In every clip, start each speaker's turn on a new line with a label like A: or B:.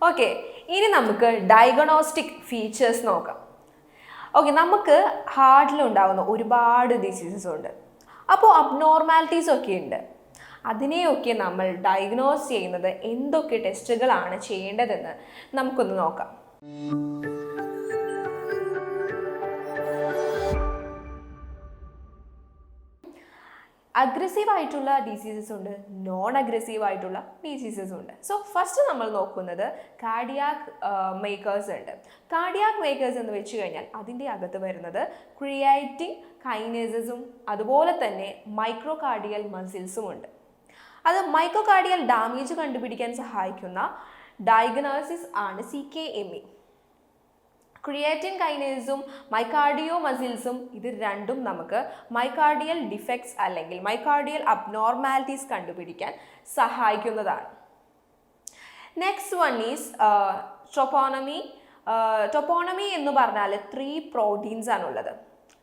A: Okay, ഇനി നമുക്ക് diagnostic features നോക്കാം. ഓക്കെ, നമുക്ക് ഹാർട്ടിലുണ്ടാകുന്ന ഒരുപാട് ഡിസീസസ് ഉണ്ട്. അപ്പോൾ അബ്നോർമാലിറ്റീസ് ഒക്കെ ഉണ്ട്. അതിനെയൊക്കെ നമ്മൾ ഡയഗ്നോസ് ചെയ്യുന്നത് എന്തൊക്കെ ടെസ്റ്റുകളാണ് ചെയ്യേണ്ടതെന്ന് നമുക്കൊന്ന് നോക്കാം. അഗ്രസീവ് ആയിട്ടുള്ള ഡിസീസസ് ഉണ്ട്, നോൺ അഗ്രസീവ് ആയിട്ടുള്ള ഡിസീസസ് ഉണ്ട്. സോ ഫസ്റ്റ് നമ്മൾ നോക്കുന്നത് കാർഡിയാക് മേക്കേഴ്സ് ഉണ്ട്. കാർഡിയാക് മേക്കേഴ്സ് എന്ന് വെച്ച് കഴിഞ്ഞാൽ അതിൻ്റെ അകത്ത് വരുന്നത് ക്രിയാറ്റിൻ കൈനേസസും അതുപോലെ തന്നെ മൈക്രോകാർഡിയൽ മസിൽസും ഉണ്ട്. അത് മൈക്രോകാർഡിയൽ ഡാമേജ് കണ്ടുപിടിക്കാൻ സഹായിക്കുന്ന ഡയഗ്നോസിസ് ആണ് CKME. ക്രിയാറ്റിൻ കൈനേസും മൈക്കാർഡിയോ മസിൽസും ഇത് രണ്ടും നമുക്ക് മൈക്കാർഡിയൽ ഡിഫെക്ട്സ് അല്ലെങ്കിൽ മൈക്കാർഡിയൽ അബ്നോർമാലിറ്റീസ് കണ്ടുപിടിക്കാൻ സഹായിക്കുന്നതാണ്. Next one is troponin. Troponin എന്ന് പറഞ്ഞാൽ 3 പ്രോട്ടീൻസ് ആണുള്ളത്.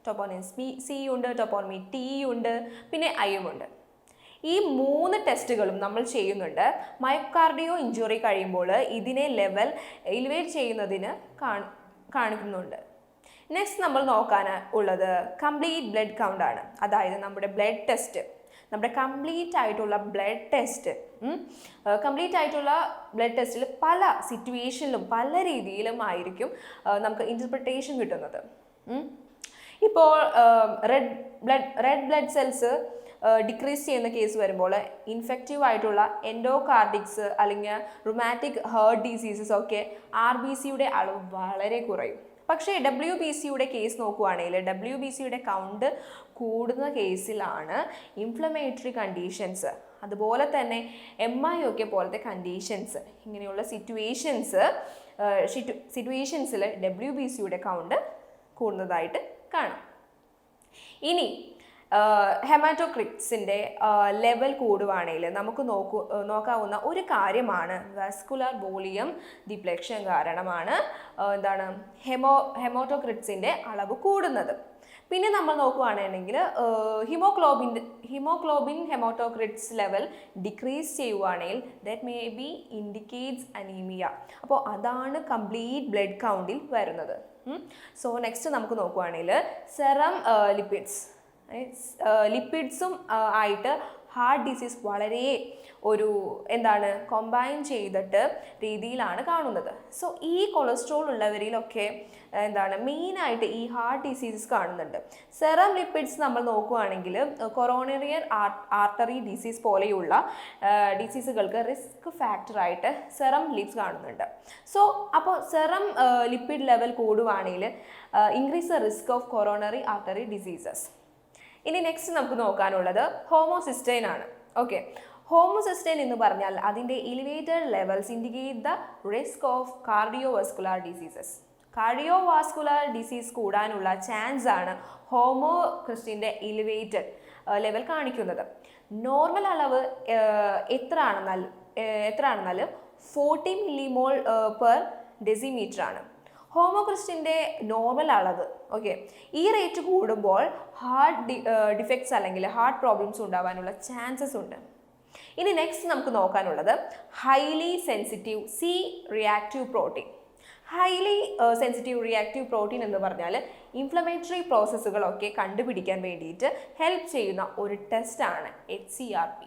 A: ടോപ്പോണമി C ഉണ്ട്, ടോപ്പോണമി T ഉണ്ട്, പിന്നെ I ഉണ്ട്. ഈ 3 ടെസ്റ്റുകളും നമ്മൾ ചെയ്യുന്നുണ്ട്. മയോകാർഡിയോ ഇഞ്ചുറി കഴിയുമ്പോൾ ഇതിനെ ലെവൽ എലിവേറ്റ് ചെയ്യുന്നതിന് കാണിക്കുന്നുണ്ട്. നെക്സ്റ്റ് നമ്മൾ നോക്കാൻ ഉള്ളത് കംപ്ലീറ്റ് ബ്ലഡ് കൗണ്ട് ആണ്. അതായത് നമ്മുടെ ബ്ലഡ് ടെസ്റ്റ്, നമ്മുടെ കംപ്ലീറ്റ് ആയിട്ടുള്ള ബ്ലഡ് ടെസ്റ്റിൽ പല സിറ്റുവേഷനിലും പല രീതിയിലും ആയിരിക്കും നമുക്ക് ഇൻ്റർപ്രിട്ടേഷൻ കിട്ടുന്നത്. ഇപ്പോൾ റെഡ് ബ്ലഡ് സെൽസ് ഡിക്രീസ് ചെയ്യുന്ന കേസ് വരുമ്പോൾ ഇൻഫെക്റ്റീവ് ആയിട്ടുള്ള എൻഡോകാർഡിക്സ് അല്ലെങ്കിൽ റുമാറ്റിക് ഹേർട്ട് ഡിസീസസ് ഒക്കെ RBCയുടെ അളവ് വളരെ കുറയും. പക്ഷേ WBCയുടെ കേസ് നോക്കുകയാണെങ്കിൽ WBCയുടെ കൗണ്ട് കൂടുന്ന കേസിലാണ് ഇൻഫ്ലമേറ്ററി കണ്ടീഷൻസ് അതുപോലെ തന്നെ MI ഒക്കെ പോലത്തെ കണ്ടീഷൻസ് ഇങ്ങനെയുള്ള സിറ്റുവേഷൻസിൽ WBCയുടെ കൗണ്ട് കൂടുന്നതായിട്ട് കാണാം. ഇനി ഹെമാറ്റോക്രിറ്റ്സിൻ്റെ ലെവൽ കൂടുവാണെങ്കിൽ നമുക്ക് നോക്കാവുന്ന ഒരു കാര്യമാണ് വാസ്കുലർ വോളിയം ഡിപ്ലക്ഷൻ കാരണമാണ് ഹെമാറ്റോക്രിറ്റ്സിൻ്റെ അളവ് കൂടുന്നത്. പിന്നെ നമ്മൾ നോക്കുകയാണെങ്കിൽ ഹിമോഗ്ലോബിൻ ഹെമാറ്റോക്രിറ്റ്സ് ലെവൽ ഡിക്രീസ് ചെയ്യുവാണെങ്കിൽ that may be indicates anaemia. അപ്പോൾ അതാണ് കംപ്ലീറ്റ് ബ്ലഡ് കൗണ്ടിൽ വരുന്നത്. സോ നെക്സ്റ്റ് നമുക്ക് നോക്കുകയാണെങ്കിൽ സെറം ലിപ്പിഡ്സും ആയിട്ട് ഹാർട്ട് ഡിസീസ് വളരെ കമ്പൈൻ ചെയ്തിട്ട് രീതിയിലാണ് കാണുന്നത്. സോ ഈ കൊളസ്ട്രോൾ ഉള്ളവരിലൊക്കെ മെയിനായിട്ട് ഈ ഹാർട്ട് ഡിസീസസ് കാണുന്നുണ്ട്. സെറം ലിപ്പിഡ്സ് നമ്മൾ നോക്കുകയാണെങ്കിൽ കൊറോണറിയൻ ആർട്ടറി ഡിസീസ് പോലെയുള്ള ഡിസീസുകൾക്ക് റിസ്ക് ഫാക്ടറായിട്ട് സെറം ലിപ്സ് കാണുന്നുണ്ട്. സോ അപ്പോൾ സെറം ലിപ്പിഡ് ലെവൽ കൂടുവാണെങ്കിൽ increase the risk of coronary artery diseases. ഇനി നെക്സ്റ്റ് നമുക്ക് നോക്കാനുള്ളത് ഹോമോസിസ്റ്റൈൻ ആണ്. ഓക്കെ, ഹോമോസിസ്റ്റൈൻ എന്ന് പറഞ്ഞാൽ അതിൻ്റെ elevated levels indicate the risk of cardiovascular diseases. Cardiovascular disease കൂടാനുള്ള ചാൻസ് ആണ് ഹോമോസിസ്റ്റൈൻ്റെ എലിവേറ്റഡ് ലെവൽ കാണിക്കുന്നത്. നോർമൽ അളവ് എത്ര ആണെന്നാൽ 40 മില്ലിമോൾ പെർ ഡെസിമീറ്റർ ആണ് ഹോമോക്രിസ്റ്റിൻ്റെ നോർമൽ അളവ്. ഓക്കെ, ഈ റേറ്റ് കൂടുമ്പോൾ ഹാർട്ട് ഡിഫെക്ട്സ് അല്ലെങ്കിൽ ഹാർട്ട് പ്രോബ്ലംസ് ഉണ്ടാവാനുള്ള ചാൻസസ് ഉണ്ട്. ഇനി നെക്സ്റ്റ് നമുക്ക് നോക്കാനുള്ളത് highly sensitive C reactive protein. Highly sensitive reactive protein എന്ന് പറഞ്ഞാൽ ഇൻഫ്ലമേറ്ററി പ്രോസസ്സുകളൊക്കെ കണ്ടുപിടിക്കാൻ വേണ്ടിയിട്ട് ഹെൽപ്പ് ചെയ്യുന്ന ഒരു ടെസ്റ്റാണ് HCRP.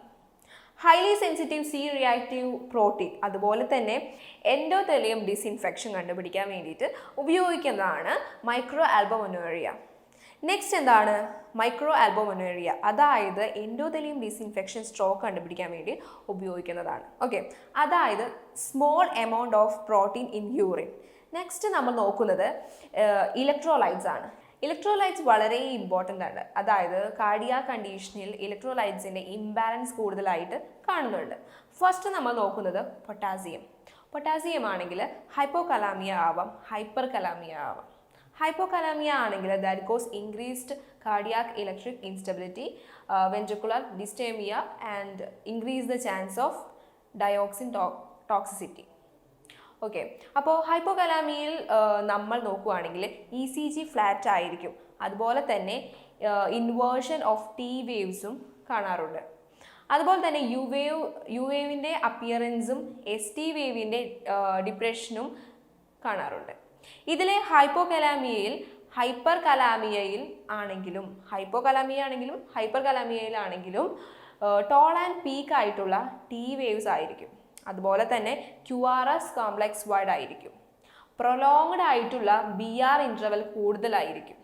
A: Highly sensitive C reactive protein അതുപോലെ തന്നെ എൻഡോതെലിയം ഡിസ്ഇൻഫെക്ഷൻ കണ്ടുപിടിക്കാൻ വേണ്ടിയിട്ട് ഉപയോഗിക്കുന്നതാണ് മൈക്രോ ആൽബുമിനൂറിയ. നെക്സ്റ്റ് എന്താണ് മൈക്രോ ആൽബുമിനൂറിയ? അതായത് എൻഡോതെലിയം ഡിസ്ഇൻഫെക്ഷൻ സ്ട്രോക്ക് കണ്ടുപിടിക്കാൻ വേണ്ടി ഉപയോഗിക്കുന്നതാണ്. ഓക്കെ, അതായത് small amount of protein in urine. Next നമ്മൾ നോക്കുന്നത് ഇലക്ട്രോലൈറ്റ്സ് ആണ്. ഇലക്ട്രോലൈറ്റ്സ് വളരെ ഇമ്പോർട്ടൻ്റ് ആണ്. അതായത് കാർഡിയാക് കണ്ടീഷനിൽ ഇലക്ട്രോലൈറ്റ്സിൻ്റെ ഇംബാലൻസ് കൂടുതലായിട്ട് കാണുന്നുണ്ട്. ഫസ്റ്റ് നമ്മൾ നോക്കുന്നത് പൊട്ടാസ്യം ആണെങ്കിൽ ഹൈപ്പോകലാമിയ ആവാം, ഹൈപ്പർ കലാമിയ ആവാം. ഹൈപ്പോകലാമിയ ആണെങ്കിൽ that cause increased cardiac electric instability, ventricular dysrhythmia and increase the chance of digoxin toxicity. Okay, അപ്പോൾ ഹൈപ്പോകലാമിയയിൽ നമ്മൾ നോക്കുകയാണെങ്കിൽ ECG ഫ്ലാറ്റ് ആയിരിക്കും. അതുപോലെ തന്നെ ഇൻവേർഷൻ ഓഫ് T വേവ്സും കാണാറുണ്ട്. അതുപോലെ തന്നെ യു വേവിൻ്റെ അപ്പിയറൻസും എസ് ടി വേവിൻ്റെ ഡിപ്രഷനും കാണാറുണ്ട്. ഇതിലെ ഹൈപ്പർ കലാമിയയിൽ ആണെങ്കിലും ടോൾ ആൻഡ് പീക്ക് ആയിട്ടുള്ള ടി വേവ്സ് ആയിരിക്കും. അതുപോലെ തന്നെ QRS കോംപ്ലക്സ് വൈഡ് ആയിരിക്കും. പ്രൊലോങ്ഡ് ആയിട്ടുള്ള BR ഇൻ്റർവൽ കൂടുതലായിരിക്കും.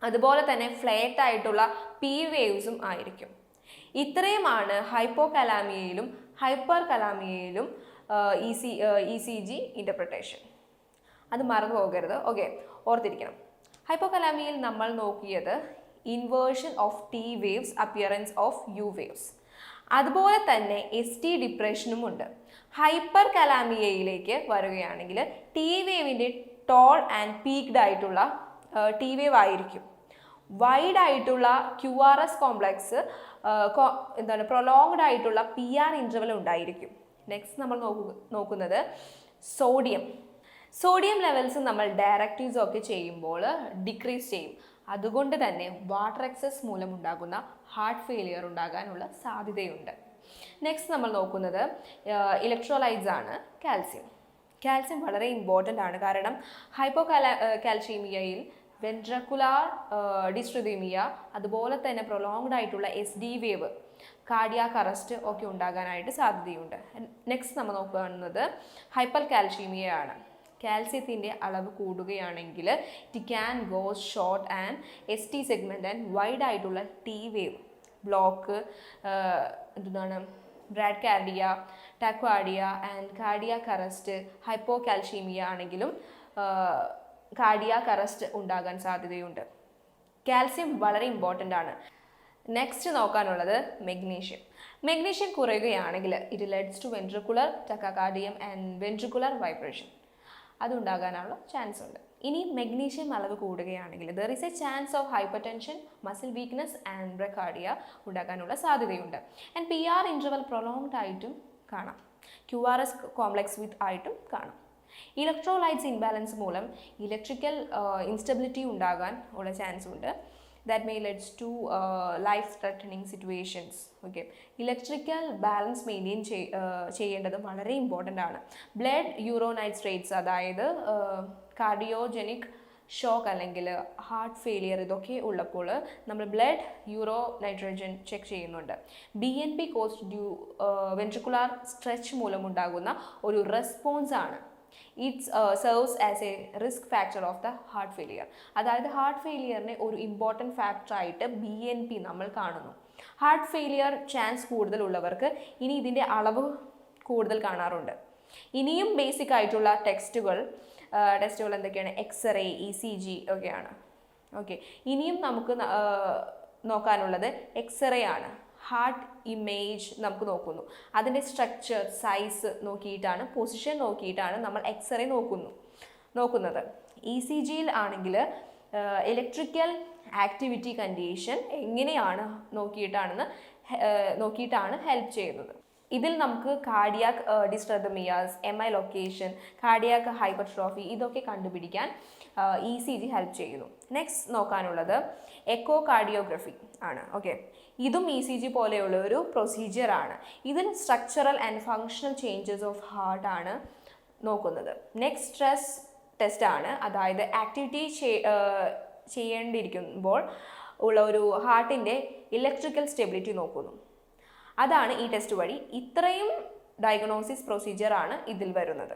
A: അതുപോലെ തന്നെ ഫ്ലാറ്റ് ആയിട്ടുള്ള പി വേവ്സും ആയിരിക്കും. ഇത്രയുമാണ് ഹൈപ്പോകലാമിയയിലും ഹൈപ്പർ കലാമിയയിലും ECG ഇൻ്റർപ്രിട്ടേഷൻ. അത് മറന്നു പോകരുത്. ഓക്കെ, ഓർത്തിരിക്കണം. ഹൈപ്പോകലാമിയയിൽ നമ്മൾ നോക്കിയത് inversion of T waves, appearance of U waves. അതുപോലെ തന്നെ ST ഡിപ്രഷനും ഉണ്ട്. ഹൈപ്പർ കലാമിയയിലേക്ക് വരികയാണെങ്കിൽ ടി വേവിൻ്റെ ടോൾ ആൻഡ് പീക്ഡ് ആയിട്ടുള്ള ടി വേവ് ആയിരിക്കും. വൈഡ് ആയിട്ടുള്ള QRS കോംപ്ലക്സ് പ്രൊലോങ്ഡ് ആയിട്ടുള്ള PR ഇൻ്റർവൽ ഉണ്ടായിരിക്കും. നെക്സ്റ്റ് നമ്മൾ നോക്കുന്നത് സോഡിയം ലെവൽസ് നമ്മൾ ഡയറക്റ്റീവ്സ് ഒക്കെ ചെയ്യുമ്പോൾ ഡിക്രീസ് ചെയ്യും. അതുകൊണ്ട് തന്നെ വാട്ടർ എക്സസ് മൂലം ഉണ്ടാകുന്ന ഹാർട്ട് ഫെയിലിയർ ഉണ്ടാകാനുള്ള സാധ്യതയുണ്ട്. നെക്സ്റ്റ് നമ്മൾ നോക്കുന്നത് ഇലക്ട്രോലൈറ്റ്സ് ആണ്. കാൽസ്യം വളരെ ഇമ്പോർട്ടൻ്റ് ആണ്. കാരണം കാൽഷ്യമീയയിൽ വെൻട്രക്കുലാർ ഡിസ്ട്രിതീമിയ, അതുപോലെ തന്നെ പ്രൊലോങ്ഡ് ആയിട്ടുള്ള SD വേവ്, കാർഡിയാക് അറസ്റ്റ് ഒക്കെ ഉണ്ടാകാനായിട്ട് സാധ്യതയുണ്ട്. നെക്സ്റ്റ് നമ്മൾ നോക്കുന്നത് ഹൈപ്പർ കാൽഷ്യമീയ ആണ്. കാൽസ്യത്തിൻ്റെ അളവ് കൂടുകയാണെങ്കിൽ it can go short and ST segment and wide ആയിട്ടുള്ള T wave, block, bradycardia, tachycardia and cardiac arrest. Hypocalcaemia ആണെങ്കിലും കാർഡിയാക് അറസ്റ്റ് ഉണ്ടാകാൻ സാധ്യതയുണ്ട്. കാൽസ്യം വളരെ ഇമ്പോർട്ടൻ്റ് ആണ്. നെക്സ്റ്റ് നോക്കാനുള്ളത് മെഗ്നീഷ്യം കുറയുകയാണെങ്കിൽ it leads to ventricular tachycardia and ventricular vibration. അതുണ്ടാകാനുള്ള chance ഉണ്ട്. ഇനി മെഗ്നീഷ്യം അളവ് കൂടുകയാണെങ്കിൽ there is a chance of hypertension, muscle weakness and bradycardia ഉണ്ടാകാനുള്ള സാധ്യതയുണ്ട്. ആൻഡ് PR ഇൻ്റർവൽ പ്രൊലോങ്ഡ് ആയിട്ടും കാണാം. QRS കോംപ്ലക്സ് വിത്ത് ആയിട്ടും കാണാം. ഇലക്ട്രോലൈറ്റ്സ് ഇംബാലൻസ് മൂലം ഇലക്ട്രിക്കൽ ഇൻസ്റ്റബിലിറ്റി ഉണ്ടാകാൻ ഉള്ള ചാൻസ് ഉണ്ട്. That may leads to life threatening situations. Okay, electrical balance maintain ചെയ്യേണ്ടത് വളരെ ഇമ്പോർട്ടൻ്റ് ആണ്. ബ്ലഡ് യൂറോനൈട്രേറ്റ്സ്, അതായത് കാർഡിയോജനിക് ഷോക്ക് അല്ലെങ്കിൽ ഹാർട്ട് ഫെയിലിയർ, ഇതൊക്കെ ഉള്ളപ്പോൾ നമ്മൾ ബ്ലഡ് യൂറോ നൈട്രജൻ ചെക്ക് ചെയ്യുന്നുണ്ട്. BNP കോസ്റ്റ് വെൻട്രിക്കുലാർ സ്ട്രെച്ച് മൂലമുണ്ടാകുന്ന ഒരു റെസ്പോൺസ് ആണ്. It's serves as a risk factor of the heart failure. അതായത് ഹാർട്ട് ഫെയിലിയറിനെ ഒരു ഇമ്പോർട്ടൻറ്റ് ഫാക്ടറായിട്ട് BNP നമ്മൾ കാണുന്നു. ഹാർട്ട് ഫെയിലിയർ ചാൻസ് കൂടുതലുള്ളവർക്ക് ഇനി ഇതിൻ്റെ അളവ് കൂടുതൽ കാണാറുണ്ട്. ഇനിയും ബേസിക് ആയിട്ടുള്ള ടെസ്റ്റുകൾ എന്തൊക്കെയാണ്? എക്സ്റേ, ECG ഒക്കെയാണ്. ഓക്കെ, ഇനിയും നമുക്ക് നോക്കാനുള്ളത് എക്സ്റേ ആണ്. ഹാർട്ട് ഇമേജ് നമുക്ക് നോക്കുന്നു. അതിൻ്റെ സ്ട്രക്ചർ, സൈസ് നോക്കിയിട്ടാണ്, പൊസിഷൻ നോക്കിയിട്ടാണ് നമ്മൾ എക്സ്റേ നോക്കുന്നത്. ECGയിൽ ആണെങ്കിൽ ഇലക്ട്രിക്കൽ ആക്ടിവിറ്റി കണ്ടീഷൻ എങ്ങനെയാണ് നോക്കിയിട്ടാണ് ഹെൽപ്പ് ചെയ്യുന്നത്. ഇതിൽ നമുക്ക് cardiac dysrhythmias, MI location, cardiac hypertrophy ഇതൊക്കെ കണ്ടുപിടിക്കാൻ ECG ഹെൽപ്പ് ചെയ്യുന്നു. നെക്സ്റ്റ് നോക്കാനുള്ളത് എക്കോ കാർഡിയോഗ്രഫി ആണ്. ഓക്കെ, ഇതും ECG പോലെയുള്ള ഒരു പ്രൊസീജിയറാണ്. ഇതിൽ structural and functional changes of heart ആണ് നോക്കുന്നത്. നെക്സ്റ്റ് സ്ട്രെസ് ടെസ്റ്റ് ആണ്. അതായത് ആക്ടിവിറ്റി ചെയ്യേണ്ടിയിരിക്കുമ്പോൾ ഉള്ള ഒരു ഹാർട്ടിൻ്റെ ഇലക്ട്രിക്കൽ സ്റ്റെബിലിറ്റി നോക്കുന്നു. അതാണ് ഈ ടെസ്റ്റ് വഴി. ഇത്രയും ഡയഗ്നോസിസ് പ്രൊസീജിയറാണ് ഇതിൽ വരുന്നത്.